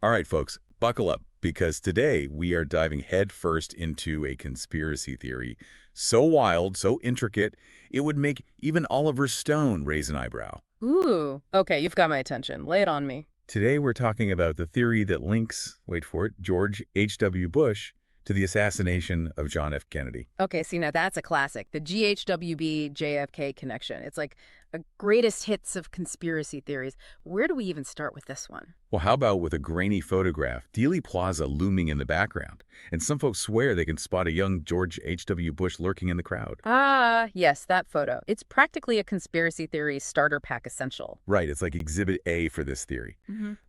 All right, folks, buckle up, because today we are diving headfirst into a conspiracy theory so wild, so intricate, it would make even Oliver Stone raise an eyebrow. Ooh, okay, you've got my attention. Lay it on me. Today we're talking about the theory that links, wait for it, George H.W. Bush to the assassination of John F. Kennedy. Okay, see, now that's a classic. The GHWB JFK connection. It's like a greatest hits of conspiracy theories. Where do we even start with this one? Well, how about with a grainy photograph, Dealey Plaza looming in the background, and some folks swear they can spot a young George H.W. Bush lurking in the crowd. Ah, yes, that photo. It's practically a conspiracy theory starter pack essential. Right, it's like Exhibit A for this theory.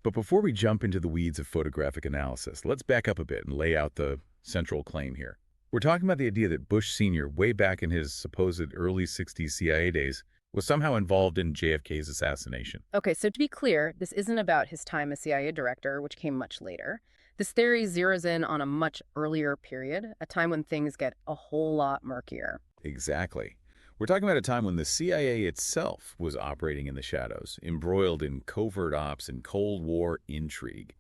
But before we jump into the weeds of photographic analysis, let's back up a bit and lay out the central claim here. We're talking about the idea that Bush Sr., way back in his supposed early 60s CIA days, was somehow involved in JFK's assassination. Okay, so to be clear, this isn't about his time as CIA director, which came much later. This theory zeroes in on a much earlier period, a time when things get a whole lot murkier. Exactly. We're talking about a time when the CIA itself was operating in the shadows, embroiled in covert ops and Cold War intrigue.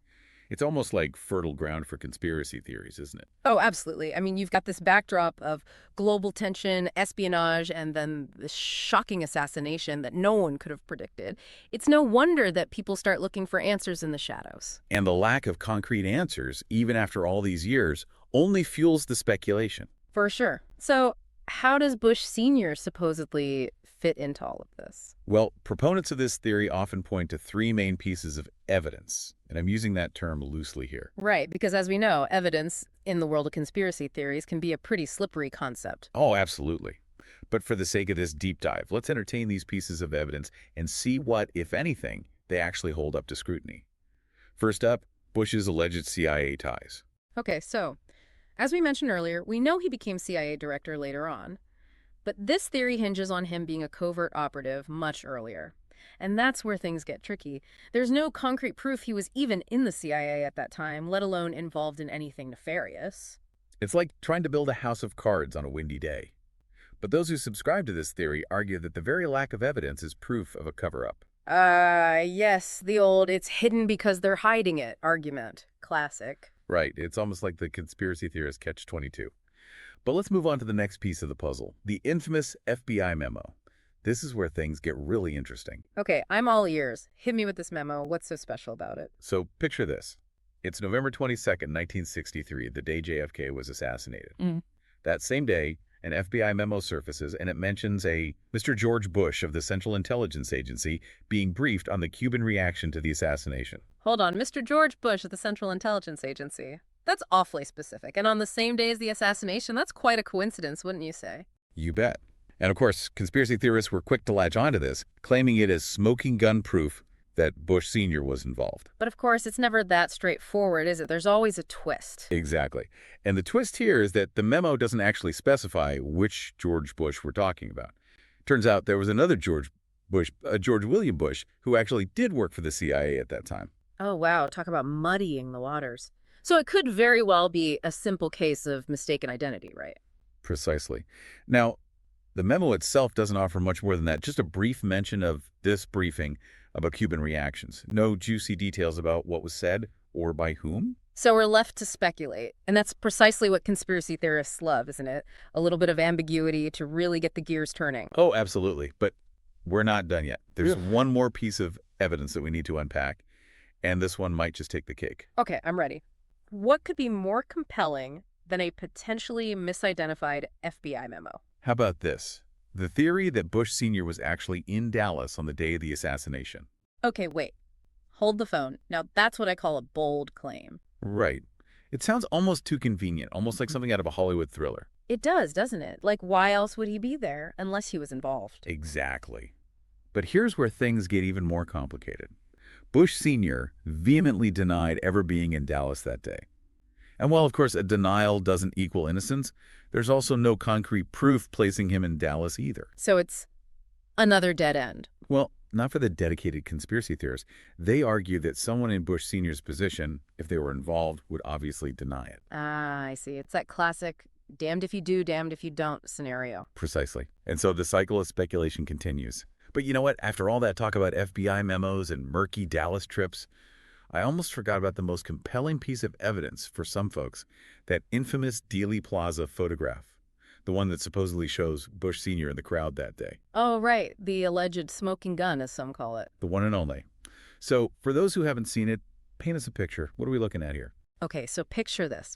It's almost like fertile ground for conspiracy theories, isn't it? Oh, absolutely. I mean, you've got this backdrop of global tension, espionage, and then this shocking assassination that no one could have predicted. It's no wonder that people start looking for answers in the shadows. And the lack of concrete answers, even after all these years, only fuels the speculation. For sure. So, how does Bush Sr. supposedly fit into all of this? Well, proponents of this theory often point to three main pieces of evidence, and I'm using that term loosely here. Right, because as we know, evidence in the world of conspiracy theories can be a pretty slippery concept. Oh, absolutely. But for the sake of this deep dive, let's entertain these pieces of evidence and see what, if anything, they actually hold up to scrutiny. First up, Bush's alleged CIA ties. Okay, so, as we mentioned earlier, we know he became CIA director later on. But this theory hinges on him being a covert operative much earlier. And that's where things get tricky. There's no concrete proof he was even in the CIA at that time, let alone involved in anything nefarious. It's like trying to build a house of cards on a windy day. But those who subscribe to this theory argue that the very lack of evidence is proof of a cover-up. Yes, the old "it's hidden because they're hiding it" argument. Classic. Right, it's almost like the conspiracy theorist catch-22. But let's move on to the next piece of the puzzle, the infamous FBI memo. This is where things get really interesting. Okay, I'm all ears. Hit me with this memo. What's so special about it? So picture this. It's November 22nd, 1963, the day JFK was assassinated. That same day, an FBI memo surfaces and it mentions a Mr. George Bush of the Central Intelligence Agency being briefed on the Cuban reaction to the assassination. Hold on, Mr. George Bush of the Central Intelligence Agency. That's awfully specific. And on the same day as the assassination, that's quite a coincidence, wouldn't you say? You bet. And of course, conspiracy theorists were quick to latch onto this, claiming it as smoking gun proof that Bush Sr. was involved. But of course, it's never that straightforward, is it? There's always a twist. Exactly. And the twist here is that the memo doesn't actually specify which George Bush we're talking about. Turns out there was another George Bush, George William Bush, who actually did work for the CIA at that time. Oh, wow. Talk about muddying the waters. So it could very well be a simple case of mistaken identity, right? Precisely. Now, the memo itself doesn't offer much more than that, just a brief mention of this briefing about Cuban reactions. No juicy details about what was said or by whom. So we're left to speculate. And that's precisely what conspiracy theorists love, isn't it? A little bit of ambiguity to really get the gears turning. Oh, absolutely. But we're not done yet. There's one more piece of evidence that we need to unpack, and this one might just take the cake. Okay, I'm ready. What could be more compelling than a potentially misidentified FBI memo? How about this? The theory that Bush Sr. was actually in Dallas on the day of the assassination. Okay, wait. Hold the phone. Now, that's what I call a bold claim. Right. It sounds almost too convenient, almost like something out of a Hollywood thriller. It does, doesn't it? Like, why else would he be there unless he was involved? Exactly. But here's where things get even more complicated. Bush Sr. vehemently denied ever being in Dallas that day. And while, of course, a denial doesn't equal innocence, there's also no concrete proof placing him in Dallas either. So it's another dead end. Well, not for the dedicated conspiracy theorists. They argue that someone in Bush Sr.'s position, if they were involved, would obviously deny it. Ah, I see. It's that classic damned if you do, damned if you don't scenario. Precisely. And so the cycle of speculation continues. But you know what? After all that talk about FBI memos and murky Dallas trips, I almost forgot about the most compelling piece of evidence for some folks, that infamous Dealey Plaza photograph, the one that supposedly shows Bush Sr. in the crowd that day. Oh, right. The alleged smoking gun, as some call it. The one and only. So, for those who haven't seen it, paint us a picture. What are we looking at here? Okay, so picture this.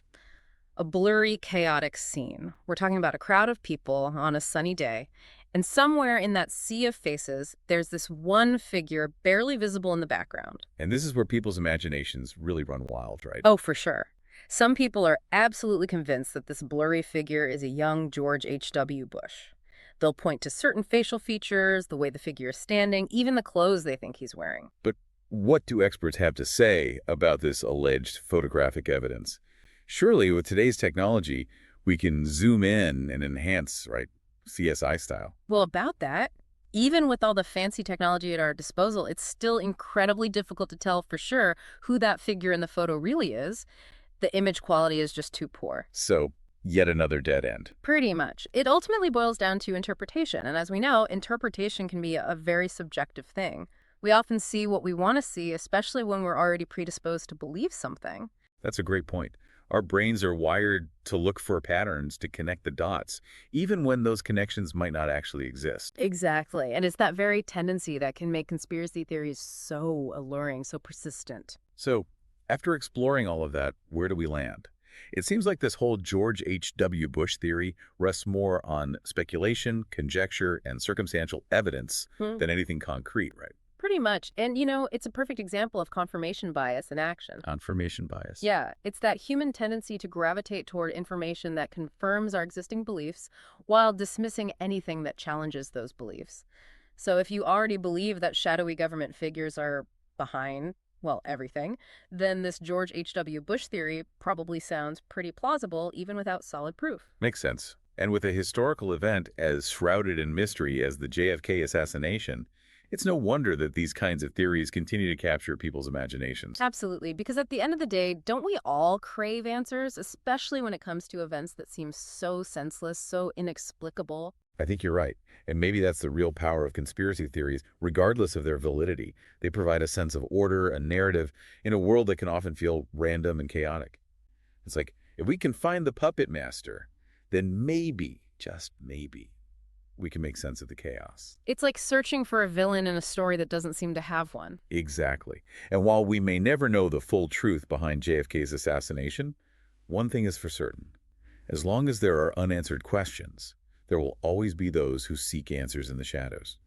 A blurry, chaotic scene. We're talking about a crowd of people on a sunny day, and somewhere in that sea of faces, there's this one figure barely visible in the background. And this is where people's imaginations really run wild, right? Oh, for sure. Some people are absolutely convinced that this blurry figure is a young George H.W. Bush. They'll point to certain facial features, the way the figure is standing, even the clothes they think he's wearing. But what do experts have to say about this alleged photographic evidence? Surely, with today's technology, we can zoom in and enhance, right, CSI style. Well, about that, even with all the fancy technology at our disposal, it's still incredibly difficult to tell for sure who that figure in the photo really is. The image quality is just too poor. So, yet another dead end. Pretty much. It ultimately boils down to interpretation, and as we know, interpretation can be a very subjective thing. We often see what we want to see, especially when we're already predisposed to believe something. That's a great point. Our brains are wired to look for patterns, to connect the dots, even when those connections might not actually exist. Exactly. And it's that very tendency that can make conspiracy theories so alluring, so persistent. So, after exploring all of that, where do we land? It seems like this whole George H.W. Bush theory rests more on speculation, conjecture, and circumstantial evidence than anything concrete, right? Pretty much. And, it's a perfect example of confirmation bias in action. Confirmation bias. Yeah, it's that human tendency to gravitate toward information that confirms our existing beliefs while dismissing anything that challenges those beliefs. So if you already believe that shadowy government figures are behind, well, everything, then this George H.W. Bush theory probably sounds pretty plausible even without solid proof. Makes sense. And with a historical event as shrouded in mystery as the JFK assassination, it's no wonder that these kinds of theories continue to capture people's imaginations. Absolutely, because at the end of the day, don't we all crave answers, especially when it comes to events that seem so senseless, so inexplicable? I think you're right. And maybe that's the real power of conspiracy theories, regardless of their validity. They provide a sense of order, a narrative, in a world that can often feel random and chaotic. It's like, if we can find the puppet master, then maybe, just maybe, we can make sense of the chaos. It's like searching for a villain in a story that doesn't seem to have one. Exactly. And while we may never know the full truth behind JFK's assassination, one thing is for certain. As long as there are unanswered questions, there will always be those who seek answers in the shadows.